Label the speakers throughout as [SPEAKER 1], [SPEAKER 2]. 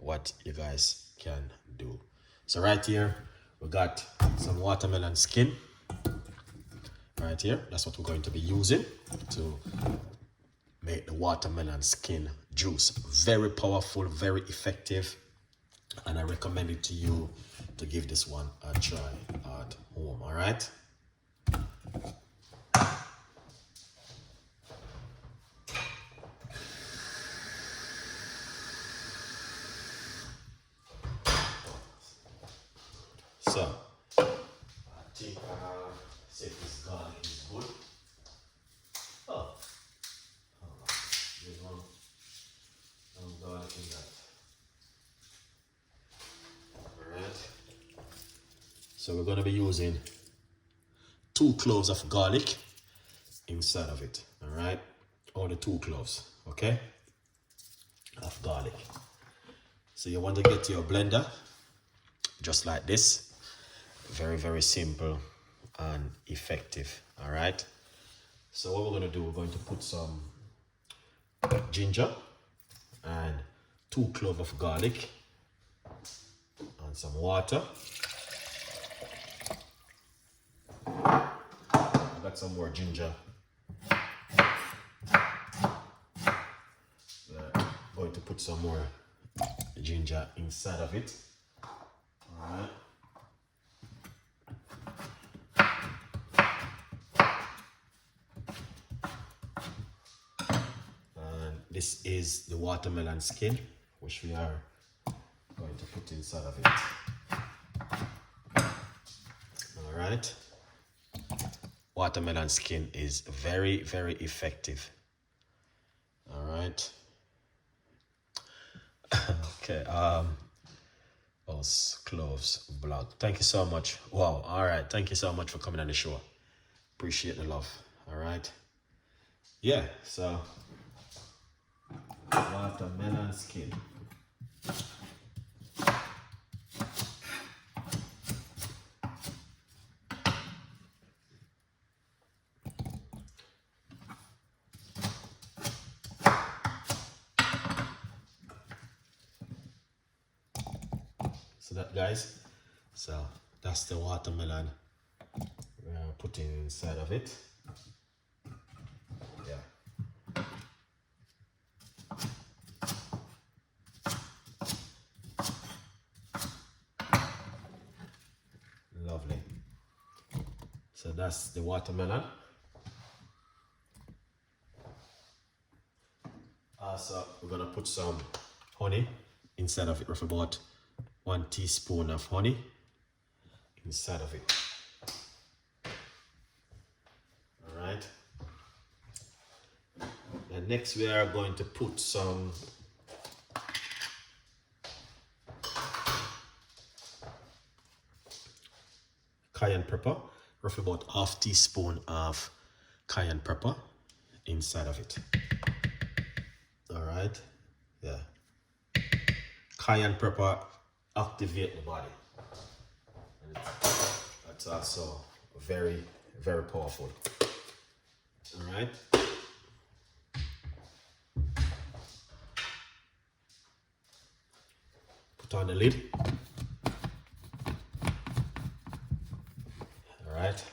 [SPEAKER 1] what you guys can do. So right here, we got some watermelon skin. Right here, that's what we're going to be using to make the watermelon skin juice. Very powerful, very effective, and I recommend it to you to give this one a try at home. All right. So I think say this garlic is good. Oh, there's one garlic in that. Alright. So we're gonna be using 2 cloves of garlic inside of it. Alright? Only 2 cloves, okay? Of garlic. So you want to get your blender just like this. Very, very simple and effective. Alright. So what we're going to do, we're going to put some ginger and 2 cloves of garlic and some water. I got some more ginger. Going to put some more ginger inside of it. Alright. This is the watermelon skin, which we are going to put inside of it. All right. Watermelon skin is very, very effective. All right. Okay. Those cloves blog. Thank you so much. Wow. All right. Thank you so much for coming on the show. Appreciate the love. All right. Yeah. So. Watermelon skin. So that, guys, so that's the watermelon we're putting inside of it. Yeah. Lovely. So that's the watermelon. Also, we're gonna put some honey inside of it, roughly about 1 teaspoon of honey inside of it. All right. And next we are going to put some cayenne pepper, roughly about ½ teaspoon of cayenne pepper inside of it. All right. Yeah. Cayenne pepper activate the body. And that's also very, very powerful. All right. Put on the lid. All right.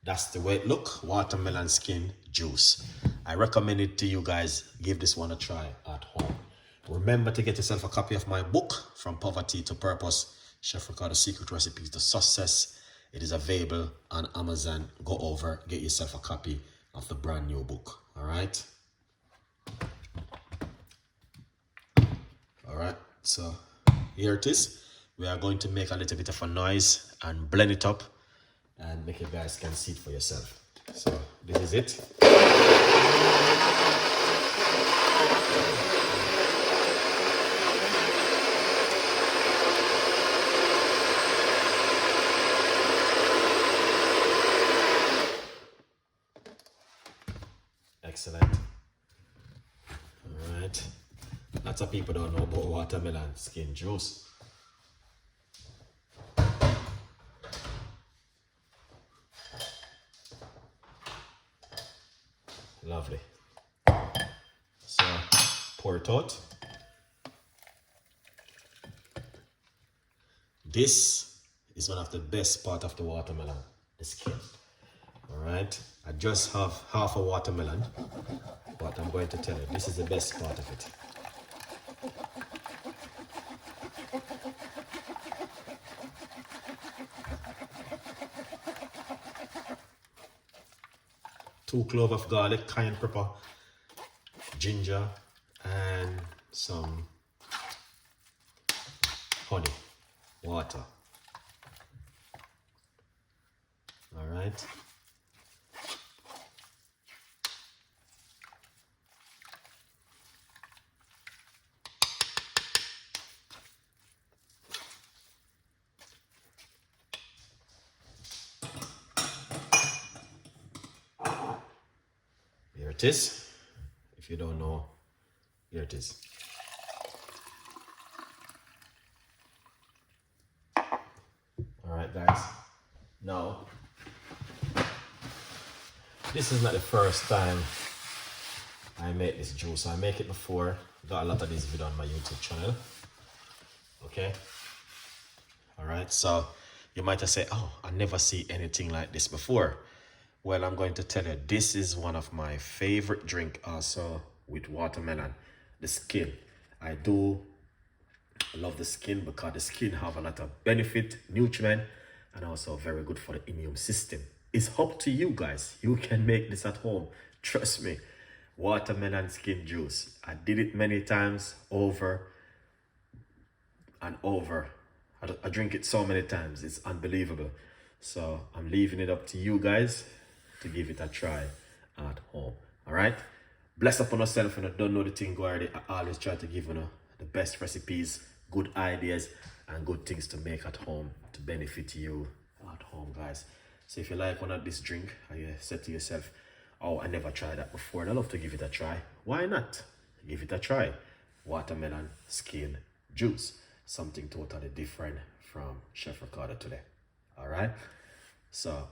[SPEAKER 1] That's the way it look. Watermelon skin juice. I recommend it to you guys. Give this one a try at home. Remember to get yourself a copy of my book, From Poverty to Purpose, Chef Ricardo Secret Recipes to Success. It is available on Amazon. Go over, get yourself a copy of the brand new book. All right. All right. So here it is. We are going to make a little bit of a noise and blend it up and make you guys can see it for yourself. So this is it. Excellent. All right. Lots of people don't know about watermelon skin juice. Lovely. So pour it out. This is one of the best part of the watermelon, the skin. All right, I just have half a watermelon, but I'm going to tell you, this is the best part of it. Two cloves of garlic, cayenne pepper, ginger, and some honey, water. All right. Here it is. If you don't know, here it is. All right, guys. Now, this is not the first time I make this juice. I make it before. Got a lot of this video on my YouTube channel. Okay. All right. So you might have said, "Oh, I never see anything like this before." Well, I'm going to tell you, this is one of my favorite drink also with watermelon, the skin. I do love the skin because the skin have a lot of benefit, nutrient, and also very good for the immune system. It's up to you guys. You can make this at home. Trust me. Watermelon skin juice. I did it many times over and over. I drink it so many times. It's unbelievable. So I'm leaving it up to you guys to give it a try at home. All right. Bless upon yourself, and I don't know the thing already. I always try to give the best recipes, good ideas, and good things to make at home to benefit you at home, guys. So if you like one of this drink, and you said to yourself, "Oh, I never tried that before, and I love to give it a try," why not? Give it a try. Watermelon skin juice. Something totally different from Chef Ricardo today. All right. So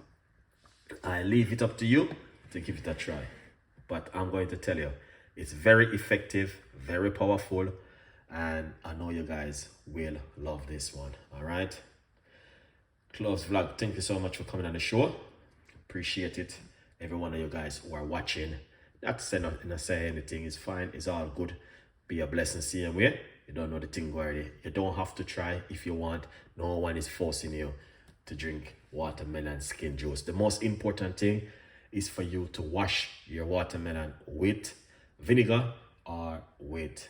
[SPEAKER 1] I leave it up to you to give it a try. But I'm going to tell you, it's very effective, very powerful, and I know you guys will love this one. All right. Cloves Vlog, thank you so much for coming on the show. Appreciate it. Every one of you guys who are watching. Not to say anything, it's fine, it's all good. Be a blessing, same way. You don't know the thing already. You don't have to try if you want. No one is forcing you to drink watermelon skin juice. The most important thing is for you to wash your watermelon with vinegar or with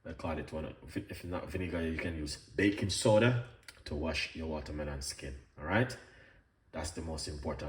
[SPEAKER 1] I call it one. If not vinegar, you can use baking soda to wash your watermelon skin. All right, that's the most important.